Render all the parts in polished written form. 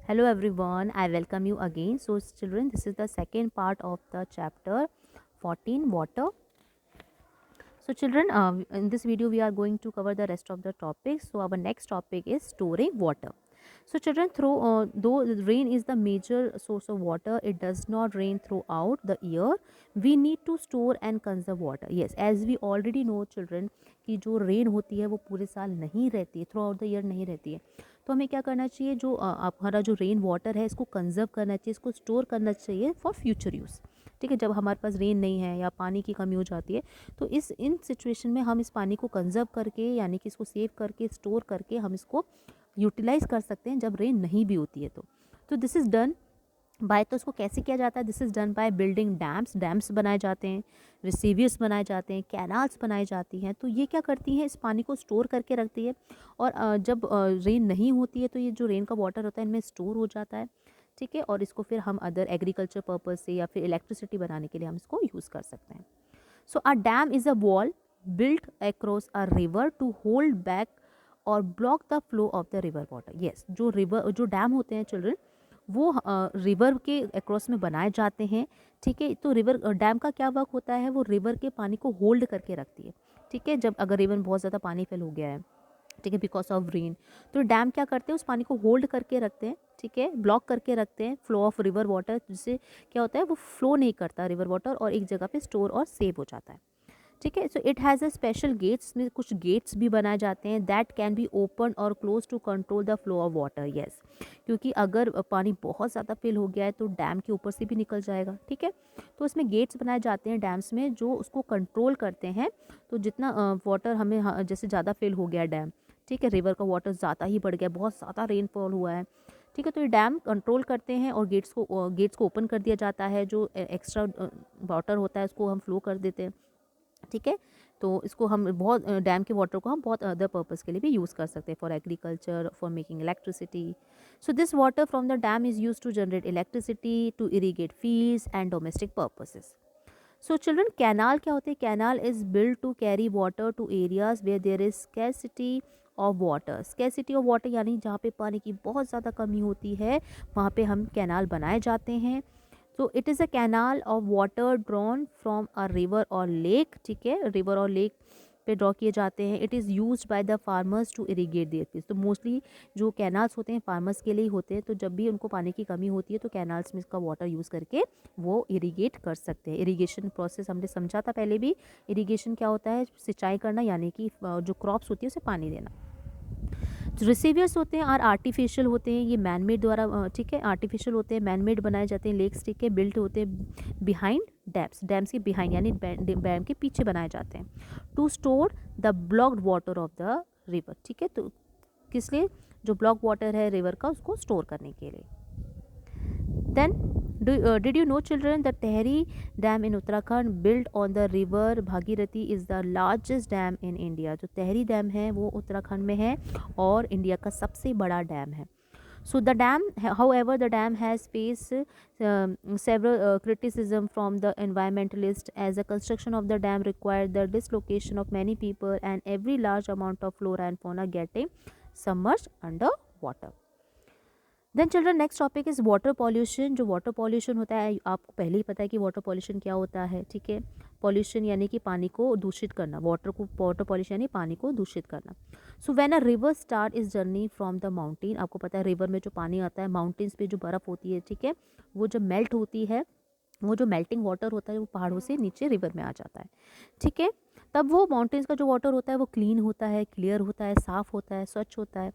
Hello everyone, I welcome you again. So children, this is the second part of the chapter 14 water. So children, in this video we are going to cover the rest of the topics. So our next topic is storing water. So children, though the rain is the major source of water, it does not rain throughout the year. We need to store and conserve water. Yes, as we already know children कि जो rain होती है वो पूरे साल नहीं रहती है, थ्रू आउट द ईयर नहीं रहती है. तो हमें क्या करना चाहिए, जो हमारा जो रेन वाटर है इसको कंजर्व करना चाहिए, इसको स्टोर करना चाहिए फॉर फ्यूचर यूज़. ठीक है, जब हमारे पास रेन नहीं है या पानी की कमी हो जाती है तो इन सिचुएशन में हम इस पानी को कंजर्व करके यानी कि इसको सेव करके स्टोर करके हम इसको यूटिलाइज कर सकते हैं जब रेन नहीं भी होती है. तो दिस इज़ डन बाय, तो इसको कैसे किया जाता है, this is done by building dams बनाए जाते हैं, रिसीवियर्स बनाए जाते हैं, कैनाल्स बनाई जाती हैं. तो ये क्या करती हैं, इस पानी को स्टोर करके रखती है और जब रेन नहीं होती है तो ये जो रेन का वाटर होता है इनमें स्टोर हो जाता है. ठीक है, और इसको फिर हम अदर एग्रीकल्चर पर्पज़ से या फिर इलेक्ट्रिसिटी बनाने के लिए हम इसको यूज़ कर सकते हैं. So a dam is a wall built across a river to hold back और block the flow of the river water. Yes, जो डैम होते हैं चिल्ड्रन वो रिवर के अक्रॉस में बनाए जाते हैं. ठीक है, तो रिवर डैम का क्या वर्क होता है, वो रिवर के पानी को होल्ड करके रखती है. ठीक है, जब अगर रिवर में बहुत ज़्यादा पानी फिल हो गया है, ठीक है, बिकॉज ऑफ रेन, तो डैम क्या करते हैं, उस पानी को होल्ड करके रखते हैं. ठीक है, ब्लॉक करके रखते हैं फ्लो ऑफ रिवर वाटर, जिससे क्या होता है वो फ्लो नहीं करता रिवर वाटर और एक जगह पे स्टोर और सेव हो जाता है. ठीक है, so it has a special gates, में कुछ गेट्स भी बनाए जाते हैं दैट कैन बी ओपन और close to control the flow of water. Yes, क्योंकि अगर पानी बहुत ज़्यादा फिल हो गया है तो डैम के ऊपर से भी निकल जाएगा. ठीक है, तो इसमें गेट्स बनाए जाते हैं डैम्स में जो उसको कंट्रोल करते हैं. तो जितना वाटर हमें जैसे ज़्यादा फिल हो गया डैम, ठीक है, रिवर का वाटर ज़्यादा ही बढ़ गया, बहुत ज़्यादा रेनफॉल हुआ है. ठीक है, तो ये डैम कंट्रोल करते हैं और गेट्स को ओपन कर दिया जाता है. जो एक्स्ट्रा वाटर होता है उसको हम फ्लो कर देते हैं. ठीक है, तो इसको हम बहुत डैम के वाटर को हम बहुत अदर पर्पज़ के लिए भी यूज़ कर सकते हैं, for agriculture, for making electricity. So this water from the dam is use to generate electricity, to irrigate fields and domestic purposes. So children, canal क्या होते हैं, canal is build to carry water to areas where there is scarcity of water. Scarcity of water यानी जहाँ पे पानी की बहुत ज़्यादा कमी होती है वहाँ पे हम कैनाल बनाए जाते हैं. तो it is a canal of water drawn from a river और लेक. ठीक है, रिवर और लेक पे ड्रॉ किए जाते हैं. It is used by the farmers to irrigate their fields. तो मोस्टली जो कैनाल्स होते हैं फार्मर्स के लिए ही होते हैं. तो जब भी उनको पानी की कमी होती है तो कैनाल्स में इसका वाटर यूज़ करके वो इरीगेट कर सकते हैं. इरीगेशन प्रोसेस हमने समझा था पहले भी. इरीगेशन क्या होता है, सिंचाई करना यानी कि जो क्रॉप्स होती है उसे पानी देना. जो रिसीवियर्स होते हैं और आर्टिफिशियल होते हैं, ये मैनमेड द्वारा ठीक है, आर्टिफिशियल होते हैं, मैनमेड बनाए जाते हैं लेक्स. ठीक है, बिल्ट होते हैं बिहाइंड डैम्स के बिहाइंड यानी डैम के पीछे बनाए जाते हैं to store the blocked water of the river. ठीक है, तो किस लिए, जो ब्लॉक वाटर है रिवर का उसको स्टोर करने के लिए. Then, did you know children that Tehri Dam in Uttarakhand built on the river Bhagirathi is the largest dam in India. जो tehri डैम है वो उत्तराखंड में है और इंडिया का सबसे बड़ा डैम है. So the dam, however, the dam has faced several criticism from the environmentalists as the construction of the dam required the dislocation of many people and every large amount of flora and fauna getting submerged under water. Then children, next topic is water pollution. जो water pollution होता है आपको पहले ही पता है कि water pollution क्या होता है. ठीक है, पॉल्यूशन यानी कि पानी को दूषित करना, वाटर पॉल्यूशन यानी पानी को दूषित करना. So when a river start is journey from the mountain, आपको पता है रिवर में जो पानी आता है माउंटेन्स पे जो बर्फ़ होती है, ठीक है, वो जब मेल्ट होती है, वो जो मेल्टिंग वाटर होता है वो पहाड़ों से नीचे रिवर में आ जाता है. ठीक है, तब वो माउंटेन्स का जो वाटर होता है वो क्लीन होता है, क्लियर होता है, साफ़ होता है, स्वच्छ होता है.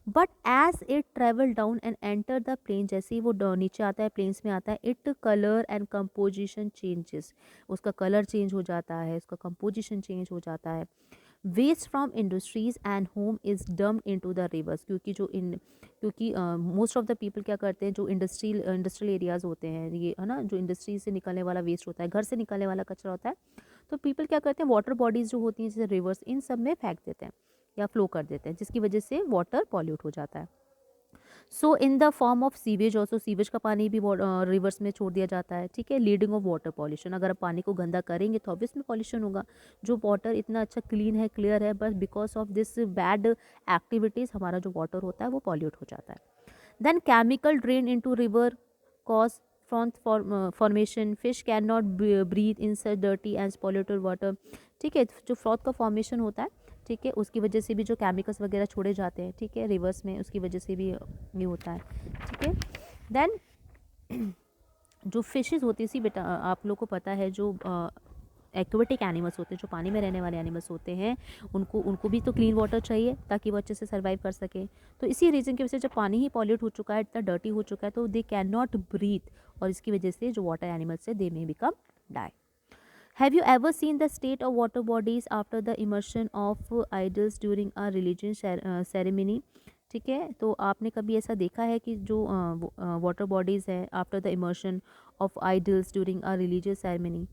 But as it travel down and enter the plain, जैसे ही वो नीचे आता है, प्लेन्स में आता है, it colour and composition changes. उसका कलर चेंज हो जाता है, उसका कंपोजिशन चेंज हो जाता है. Waste from industries and home is dumped into the rivers. क्योंकि मोस्ट ऑफ द पीपल क्या करते हैं, जो इंडस्ट्रियल एरियाज़ होते हैं, ये है ना, जो इंडस्ट्री से निकलने वाला वेस्ट होता है, घर से निकलने वाला कचरा होता है, तो पीपल क्या करते हैं, वाटर बॉडीज़ जो होती हैं जैसे रिवर्स, इन सब में फेंक देते हैं या फ्लो कर देते हैं, जिसकी वजह से वाटर पॉल्यूट हो जाता है. So in the form of sewage also, sewage का पानी भी रिवर्स में छोड़ दिया जाता है. ठीक है, लीडिंग ऑफ वाटर पॉल्यूशन. अगर आप पानी को गंदा करेंगे तो ऑब्वियस में पॉल्यूशन होगा. जो वाटर इतना अच्छा क्लीन है, क्लियर है, बस because of this bad activities हमारा जो वाटर होता है वो पॉल्यूट हो जाता है. Then chemical drain into river cause froth formation. Fish cannot breathe in such dirty and polluted water. ठीक है, जो फ्रॉथ का फॉर्मेशन होता है, ठीक है, उसकी वजह से भी जो केमिकल्स वगैरह छोड़े जाते हैं, ठीक है, रिवर्स में, उसकी वजह से भी ये होता है, ठीक है। देन जो फिशेस होती है, सी बेटा आप लोग को पता है, जो एक्वेटिक एनिमल्स होते हैं, जो पानी में रहने वाले एनिमल्स होते हैं, उनको भी तो क्लीन वाटर चाहिए ताकि वो अच्छे से सर्वाइव कर सके। तो इसी रीज़न की वजह से जब पानी ही पॉल्यूट हो चुका है, इतना डर्टी हो चुका है, तो दे कैन नॉट ब्रीथ, और इसकी वजह से जो वाटर एनिमल्स है they may become die. Have you ever seen the state of water bodies after the immersion of idols during a religious ceremony? ठीक है, तो आपने कभी ऐसा देखा है कि जो वाटर बॉडीज़ है after the immersion of idols during a religious ceremony?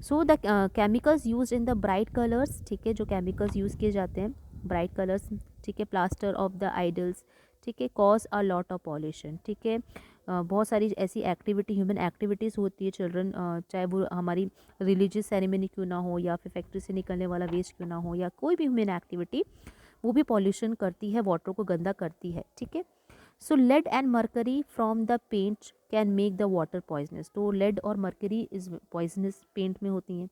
So the chemicals use in the bright colours, ठीक है, जो केमिकल्स यूज़ किए जाते हैं ब्राइट कलर्स, ठीक है, प्लास्टर ऑफ द आइडल्स, ठीक है, cause a lot of pollution, ठीक है। बहुत सारी ऐसी एक्टिविटी, ह्यूमन एक्टिविटीज़ होती है चिल्ड्रन, चाहे वो हमारी रिलीजियस सेरेमनी क्यों ना हो, या फिर फैक्ट्री से निकलने वाला वेस्ट क्यों ना हो, या कोई भी ह्यूमन एक्टिविटी, वो भी पॉल्यूशन करती है, वाटर को गंदा करती है, ठीक है। So lead and mercury from the paint can make the water poisonous. तो लेड और मर्करी इज पॉइजनस पेंट में होती हैं,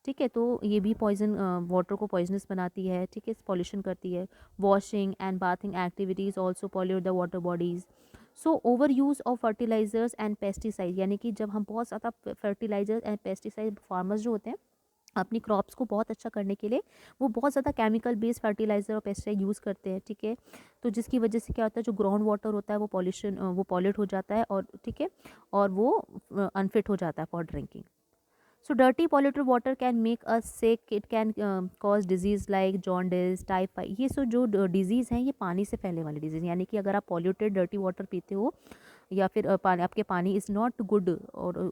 ठीक है, तो ये भी पॉइजन वाटर को पॉइजनस बनाती है, ठीक है, पॉल्यूशन करती है। Washing and bathing activities also pollute the water bodies. So over use of fertilisers and pesticide, यानी कि जब हम बहुत ज़्यादा फर्टिलाइजर्स एंड पेस्टिसाइड, फार्मर्स जो होते हैं अपनी क्रॉप्स को बहुत अच्छा करने के लिए वो बहुत ज़्यादा केमिकल बेस्ड फर्टिलाइज़र और पेस्टिसाइड यूज़ करते हैं, ठीक है। तो जिसकी वजह से क्या होता है, जो ग्राउंड वाटर होता है वो पॉल्यूट हो जाता है, और ठीक है, और वो अनफिट हो जाता है for drinking. So dirty polluted water can make us sick, it can cause disease like jaundice, typhoid. ये सो जो डिजीज़ हैं, ये पानी से फैलने वाली डिजीज़, यानी कि अगर आप पॉल्यूटेड डर्टी वाटर पीते हो, या फिर पानी, आपके पानी इज़ नॉट गुड और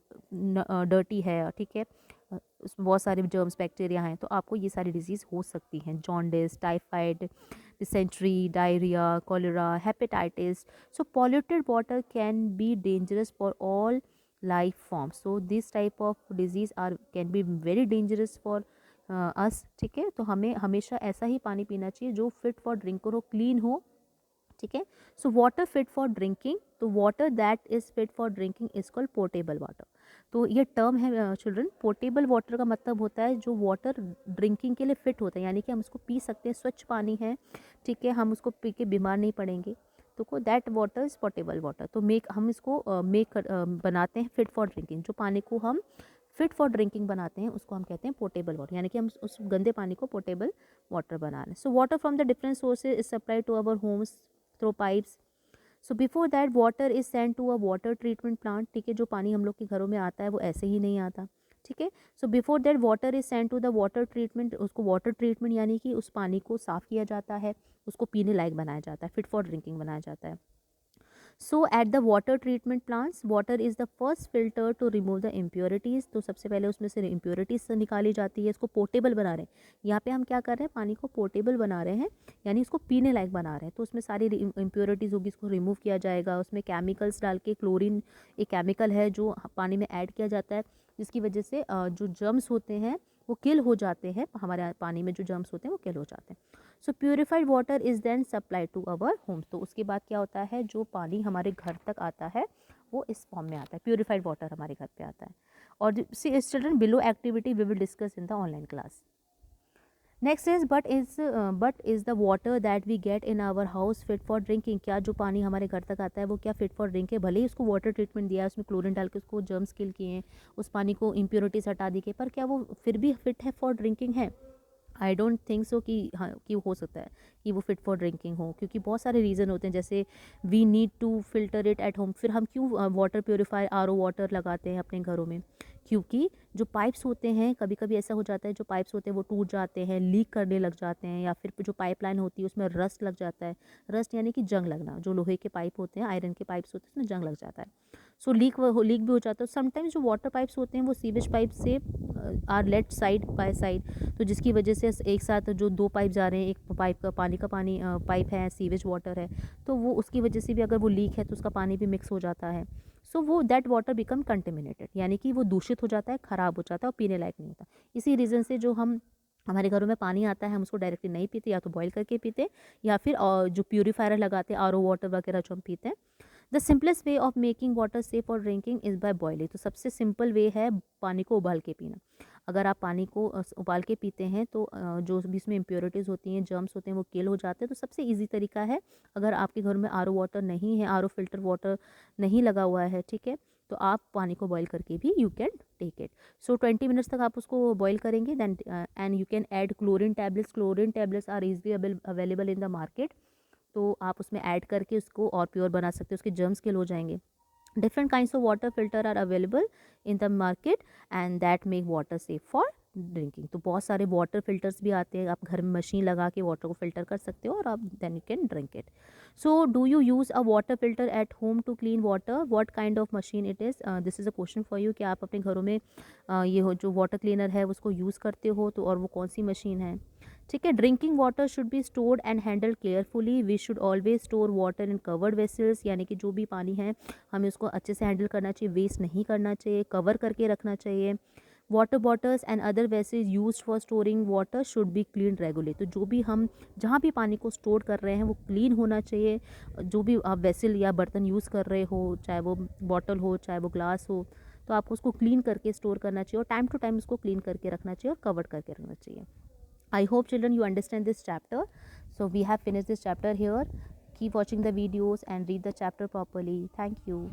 डर्टी है, ठीक है, उसमें बहुत सारे जर्म्स बैक्टीरिया हैं, तो आपको ये सारी डिजीज़ हो सकती हैं, jaundice, typhoid, dysentery, diarrhoea, cholera, hepatitis. So polluted water can be dangerous for all life forms. So this type of disease are can be very dangerous for us, ठीक है। तो हमें हमेशा ऐसा ही पानी पीना चाहिए जो फिट फॉर ड्रिंकर हो, क्लीन हो, ठीक है। So water fit for drinking, तो water that is fit for drinking is called portable water. तो ये टर्म है चिल्ड्रन, पोर्टेबल वाटर का मतलब होता है जो वाटर ड्रिंकिंग के लिए फिट होता है, यानी कि हम उसको पी सकते हैं, स्वच्छ पानी है, ठीक है, हम उसको पी के बीमार नहीं पड़ेंगे, तो को that water is portable water. तो हम इसको बनाते हैं फिट फॉर ड्रिंकिंग, जो पानी को हम फिट फॉर ड्रिंकिंग बनाते हैं उसको हम कहते हैं पोर्टेबल वाटर, यानी कि हम उस गंदे पानी को पोर्टेबल वाटर बना रहे हैं। So water from the different sources is supply to our homes through pipes. So before that water is send to a water treatment plant, ठीक है, जो पानी हम लोग के घरों में आता है वो ऐसे ही नहीं आता, ठीक है। So before that water is send to the water treatment, उसको वाटर ट्रीटमेंट यानी कि उस पानी को साफ़ किया जाता है, उसको पीने लायक बनाया जाता है, फिट फॉर ड्रिंकिंग बनाया जाता है। So at the water treatment plants water is the first filter to remove the impurities. तो सबसे पहले उसमें से इम्प्योरिटीज़ निकाली जाती है, इसको पोर्टेबल बना रहे हैं। यहाँ पे हम क्या कर रहे हैं, पानी को पोर्टेबल बना रहे हैं, यानी इसको पीने लायक बना रहे हैं। तो उसमें सारी इम्प्योरिटीज़ होगी, इसको रिमूव किया जाएगा। उसमें केमिकल्स डाल के, क्लोरीन एक केमिकल है जो पानी में ऐड किया जाता है, जिसकी वजह से जो जर्म्स होते हैं वो किल हो जाते हैं, हमारे पानी में जो जर्म्स होते हैं वो किल हो जाते हैं। So purified water is then supply to our homes. तो उसके बाद क्या होता है, जो पानी हमारे घर तक आता है वो इस फॉर्म में आता है, प्योरीफाइड वाटर हमारे घर पे आता है। और children below activity we will discuss in the online class. Next is but is the water that we get in our house fit for drinking. क्या जो पानी हमारे घर तक आता है वो क्या फिट फॉर ड्रिंक है? भले ही उसको वाटर ट्रीटमेंट दिया है, उसमें क्लोरीन डाल के उसको जर्म्स किल किए हैं, उस पानी को इम्प्योरिटीज हटा दी गई, पर क्या वो फिर भी फिट है फॉर ड्रिंकिंग है? आई डोंट थिंक सो कि हाँ, कि हो सकता है कि वो फिट फॉर ड्रिंकिंग हो, क्योंकि बहुत सारे रीज़न होते हैं, जैसे we need to filter it at home. फिर हम क्यों वाटर प्योरीफायर, आरओ वाटर लगाते हैं अपने घरों में? क्योंकि जो पाइप्स होते हैं, कभी कभी ऐसा हो जाता है जो पाइप्स होते हैं वो टूट जाते हैं, लीक करने लग जाते हैं, या फिर जो पाइपलाइन होती है उसमें रस्ट लग जाता है। रस्ट यानी कि जंग लगना, जो लोहे के पाइप होते हैं, आयरन के पाइप्स होते हैं, उसमें जंग लग जाता है। सो लीक भी हो जाता है। समटाइम्स जो वाटर पाइप्स होते हैं वो सीवेज पाइप से are left side by side, तो जिसकी वजह से एक साथ जो दो पाइप जा रहे हैं, एक पाइप का पानी पाइप है, सीवेज वाटर है, तो वो उसकी वजह से भी अगर वो लीक है तो उसका पानी भी मिक्स हो जाता है। सो वो दैट वाटर बिकम कंटेमिनेटेड, यानी कि वो दूषित हो जाता है, ख़राब हो जाता है और पीने लायक नहीं होता। इसी रीज़न से जो हम हमारे घरों में पानी आता है, हम उसको डायरेक्टली नहीं पीते, या तो बॉईल करके पीते, या फिर जो प्यूरीफायर लगाते हैं, आरओ वाटर वगैरह जो हम पीते हैं। The simplest way of making water safe for drinking is by boiling. तो सबसे सिंपल वे है पानी को उबाल के पीना। अगर आप पानी को उबाल के पीते हैं तो जो भी इसमें इम्प्योरिटीज़ होती हैं, जर्म्स होते हैं, वो किल हो जाते हैं। तो सबसे ईजी तरीका है, अगर आपके घर में आरओ वाटर नहीं है, आरओ फिल्टर वाटर नहीं लगा हुआ है, ठीक है, तो आप पानी को बॉईल करके भी you can take it. So 20 minutes तक आप उसको बॉईल करेंगे, then and you can add chlorine tablets. Chlorine tablets are easily available in the market. तो आप उसमें ऐड करके उसको और प्योर बना सकते हो, उसके जर्म्स किल हो जाएंगे। different kinds of water filter are available in the market and that make water safe for drinking. तो बहुत सारे वाटर फिल्टर्स भी आते हैं, आप घर में मशीन लगा के वाटर को फिल्टर कर सकते हो और आप then you can drink it. So do you use a water filter at home to clean water, what kind of machine it is, this is a question for you कि आप अपने घरों में ये हो जो वाटर क्लीनर है उसको यूज़ करते हो, तो और वो कौन सी मशीन है, ठीक है। Drinking water should be stored and handle carefully. We should always store water in covered vessels, यानी कि जो भी पानी है हमें उसको अच्छे से हैंडल करना चाहिए, वेस्ट नहीं करना चाहिए, कवर करके रखना चाहिए। Water bottles and other vessels used for storing water should B clean regularly. तो जो भी हम जहाँ भी पानी को स्टोर कर रहे हैं वो क्लीन होना चाहिए। जो भी आप वेसल या बर्तन यूज़ कर रहे हो, चाहे वो बॉटल हो चाहे वो ग्लास हो, तो आपको उसको क्लीन करके स्टोर करना चाहिए और टाइम टू टाइम उसको क्लीन करके रखना चाहिए और कवर करके रखना चाहिए। I hope children you understand this chapter. So we have finished this chapter here. Keep watching the videos and read the chapter properly. Thank you.